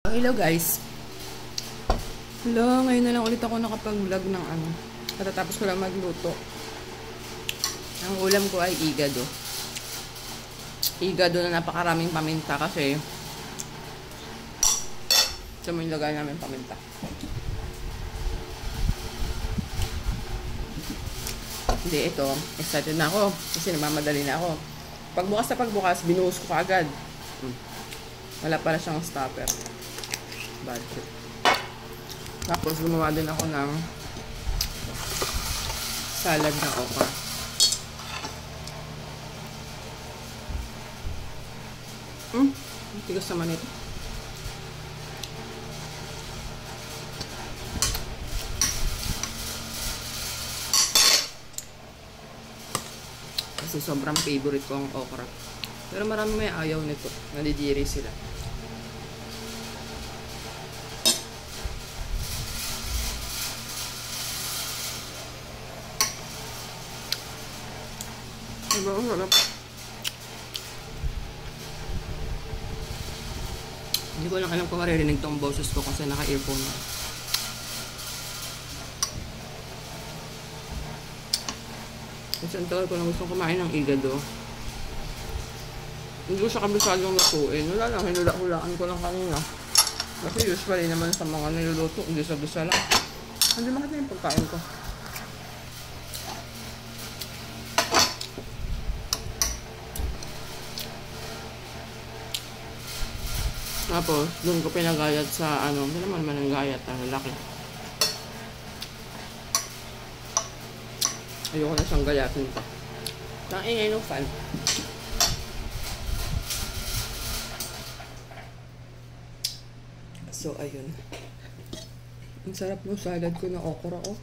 Hello guys. Hello, ngayon na lang ulit ako nakapag-vlog ng katatapos ko lang magluto. Ang ulam ko ay igado. Igado na napakaraming paminta kasi ito mo yung lagay namin paminta. Hindi, ito. Excited na ako kasi namamadali na ako. Pagbukas na pagbukas, binuhos ko kaagad. Wala pala siyang stopper. Bad trip. Tapos gumawa din ako ng salad na okra. Tigas naman ito. Kasi sobrang favorite ko ang okra. Pero marami may ayaw nito. Nalidiri sila. Diba? Ang sarap. Hindi ko lang alam kung maririnig tong boses ko kasi naka-earphone na. Kasi ang tagal ko lang gusto kumain ng igado. Hindi ko siya kabisadong lutuin. Wala lang, hinula-hulaan ko lang kanina. Kasi usually naman sa mga niluluto, hindi sa bisa lang. Hindi makita yung pagkain ko. Tapos, doon ko pinagayat sa hindi naman mananggayat, lalaki. Ayoko na siyang gayatin pa. Ang ingay ng fan. So, ayun. Ang sarap ng salad ko na okra, oh.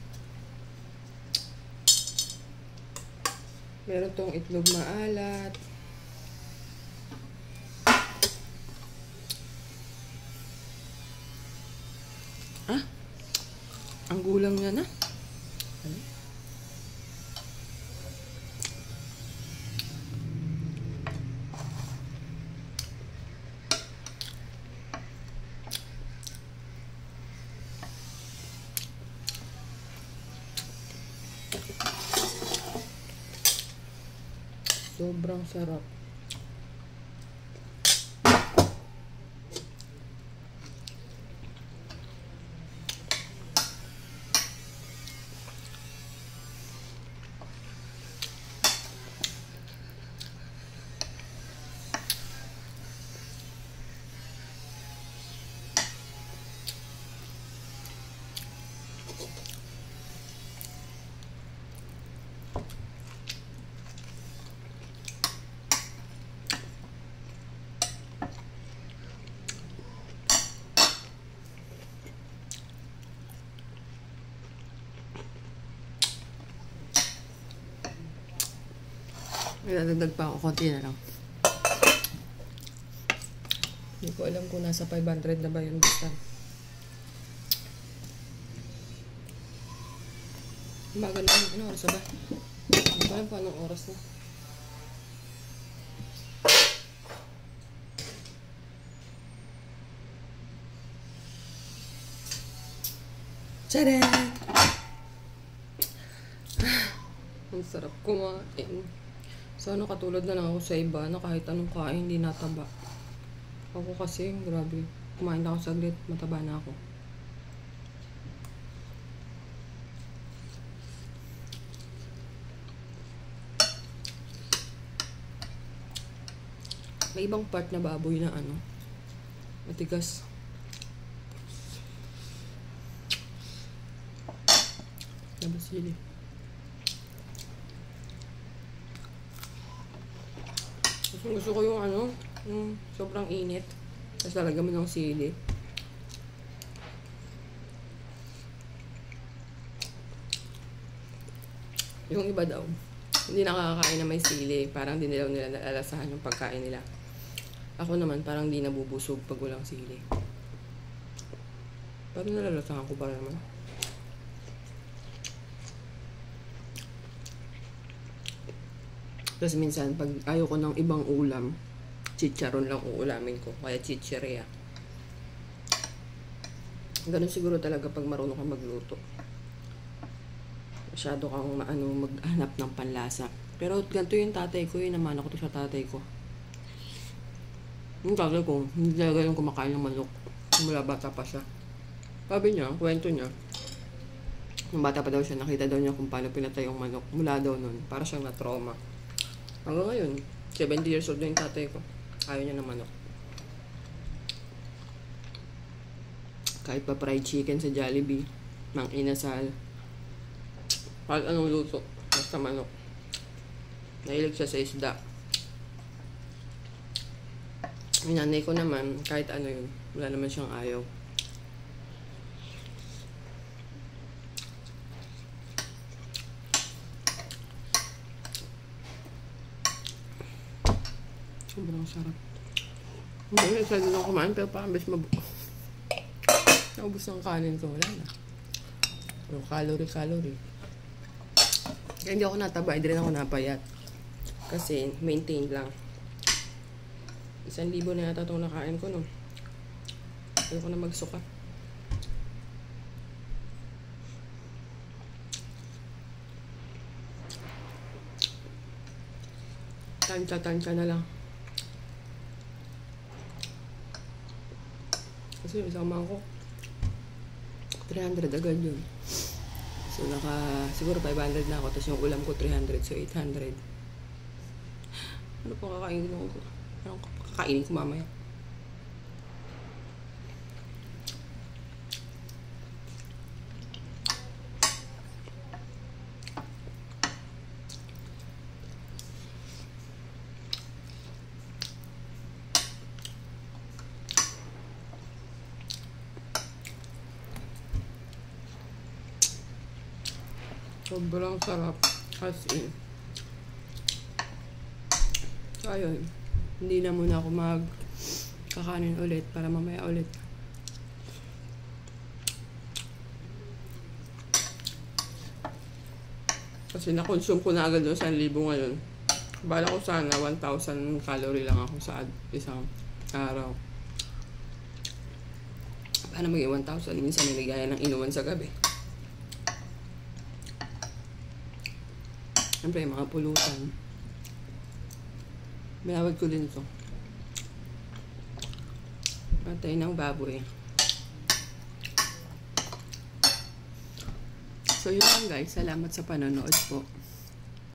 Meron tong itlog maalat. Ang gulang niya na. Sobrang sarap. Ilalagdag pa ako, konti na lang. Hindi ko alam kung nasa 500 na ba yung distan. Bagal na yun. Ano oras na ba? Hindi ko alam kung anong oras na. Tcharan! Ang sarap kumain. Sana katulad na lang ako sa iba na kahit anong kain, hindi nataba. Ako kasi, grabe. Kumain na ako saglit, mataba na ako. May ibang part na baboy na matigas. Nabasili. Gusto ko yung yung sobrang init. Tapos lalagyan mo ng sili. Yung iba daw, hindi nakakakain na may sili. Parang di nila nalalasahan yung pagkain nila. Ako naman, parang di nabubusog pag walang sili. Pero nalalasahan ko pa naman. Tapos minsan, pag ayaw ko ng ibang ulam, chicharon lang uulamin ko. Kaya chichirya. Ganun siguro talaga pag marunong kang magluto. Masyado kang maghanap ng panlasa. Pero ganito yung tatay ko, naman ako to sa tatay ko. Yung tatay ko, hindi talaga yung kumakain ng manok. Mula bata pa siya. Sabi niya, kwento niya, nung bata pa daw siya, nakita daw niya kung paano pinatay yung manok. Mula daw nun, para siyang na-trauma. Hanggang ngayon, 70 years old na yung tatay ko. Ayaw niya ng manok. Kahit pa fried chicken sa Jollibee, mang inasal, kahit anong luto, basta manok. Nahilig siya sa isda. Yung nanay ko naman, kahit ano yun, wala naman siyang ayaw. Sobrang sarap. Hindi, excited ako kumain, pero parang bes naubos ng kanin ko, wala na. Pero calorie. Kaya hindi ako nataba, hindi rin ako napayat. Kasi maintain lang. 1,000 na yata itong nakain ko, no? Ayaw ko na magsuka. Tansya na lang. Kasi yung isang mangkok, 300 agad yun. So, siguro 500 na ako. Tapos yung ulam ko, 300. So, 800. Ano pong kakainin ko? Anong kakainin ko mamaya? Sobrang sarap. As in. So, ayun. Hindi na muna ako kakanin ulit para mamaya ulit. Kasi na-consume ko na agad yung 1,000 ngayon. Bala ko sana 1,000 calorie lang ako sa isang araw. Paano maging 1,000? Minsan may nagaya ng inuman sa gabi. Siyempre, mga pulutan. Binawag ko din ito. Patay ng baboy. So, yun lang guys. Salamat sa panonood po.